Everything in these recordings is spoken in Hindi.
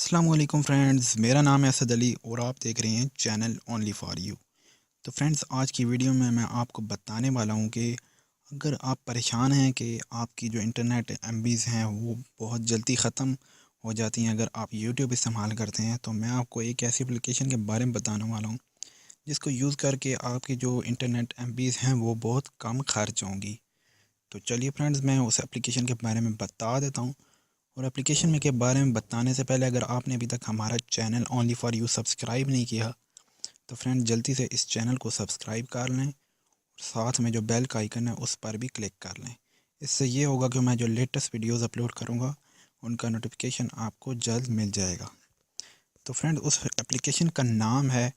अस्सलामुअलैकुम फ्रेंड्स, मेरा नाम है असद अली और आप देख रहे हैं चैनल ओनली फॉर यू। तो फ्रेंड्स, आज की वीडियो में मैं आपको बताने वाला हूं कि अगर आप परेशान हैं कि आपकी जो इंटरनेट एमबीज़ हैं वो बहुत जल्दी ख़त्म हो जाती हैं अगर आप यूट्यूब इस्तेमाल करते हैं, तो मैं आपको एक ऐसी एप्लीकेशन के बारे में बताने वाला हूँ जिसको यूज़ करके आपकी जो इंटरनेट एमबीज़ हैं वो बहुत कम खर्च होंगी। तो चलिए फ्रेंड्स, मैं उस एप्लीकेशन के बारे में बता देता हूँ। और एप्लीकेशन में के बारे में बताने से पहले, अगर आपने अभी तक हमारा channel only for you subscribe नहीं किया तो फ्रेंड जल्दी से इस चैनल को सब्सक्राइब कर लें और साथ में जो बेल का आइकन है उस पर भी क्लिक कर लें। इससे ये होगा कि मैं जो लेटेस्ट वीडियोस अपलोड करूँगा उनका नोटिफिकेशन आपको जल्द मिल जाएगा। तो फ्रेंड, उस एप्लीकेशन का नाम है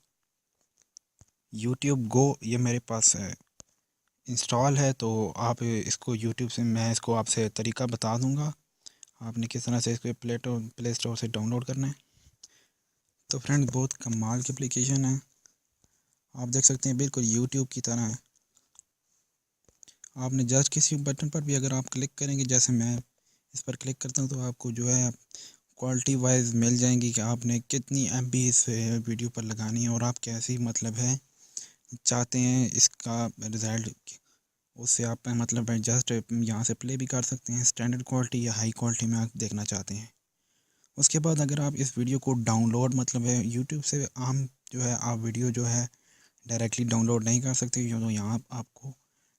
यूट्यूब गो। ये मेरे पास इंस्टॉल है, तो आप इसको यूट्यूब से, मैं इसको आपसे तरीका बता दूँगा आपने किस तरह से इसको प्ले स्टोर से डाउनलोड करना है। तो फ्रेंड, बहुत कमाल की एप्लीकेशन है, आप देख सकते हैं बिल्कुल यूट्यूब की तरह है। आपने जस्ट किसी बटन पर भी अगर आप क्लिक करेंगे, जैसे मैं इस पर क्लिक करता हूँ, तो आपको जो है क्वालिटी वाइज मिल जाएंगी कि आपने कितनी एमबी इस वीडियो पर लगानी है और आप कैसी मतलब है चाहते हैं इसका रिज़ल्ट। उससे आप मतलब है जस्ट यहाँ से प्ले भी कर सकते हैं, स्टैंडर्ड क्वालिटी या हाई क्वालिटी में आप देखना चाहते हैं। उसके बाद अगर आप इस वीडियो को डाउनलोड मतलब है यूट्यूब से, आम जो है आप वीडियो जो है डायरेक्टली डाउनलोड नहीं कर सकते, तो यहाँ आपको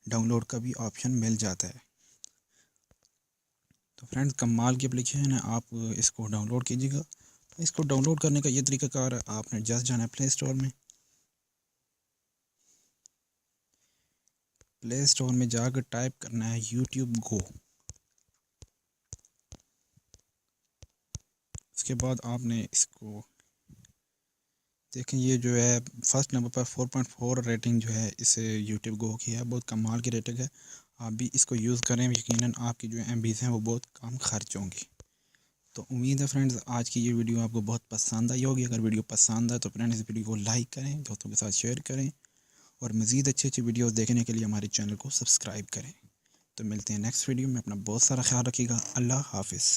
डाउनलोड का भी ऑप्शन मिल जाता है। तो फ्रेंड्स, कमाल की एप्लीकेशन है, आप इसको डाउनलोड कीजिएगा। इसको डाउनलोड करने का ये तरीकाकार है, आपने जस्ट जाना है प्ले स्टोर में। प्ले स्टोर में जाकर टाइप करना है यूट्यूब गो। उसके बाद आपने इसको देखें, ये जो है फर्स्ट नंबर पर 4.4 रेटिंग जो है इस यूट्यूब गो की है, बहुत कमाल की रेटिंग है। आप भी इसको यूज़ करें, यकीनन आपकी जो एमबीज़ हैं वो बहुत कम खर्च होंगी। तो उम्मीद है फ्रेंड्स आज की ये वीडियो आपको बहुत पसंद आई होगी। अगर वीडियो पसंद आए तो फ्रेंड्स इस वीडियो को लाइक करें, दोस्तों के साथ शेयर करें और मज़ीद अच्छी अच्छी वीडियोस देखने के लिए हमारे चैनल को सब्सक्राइब करें। तो मिलते हैं नेक्स्ट वीडियो में। अपना बहुत सारा ख्याल रखिएगा। अल्लाह हाफिज़।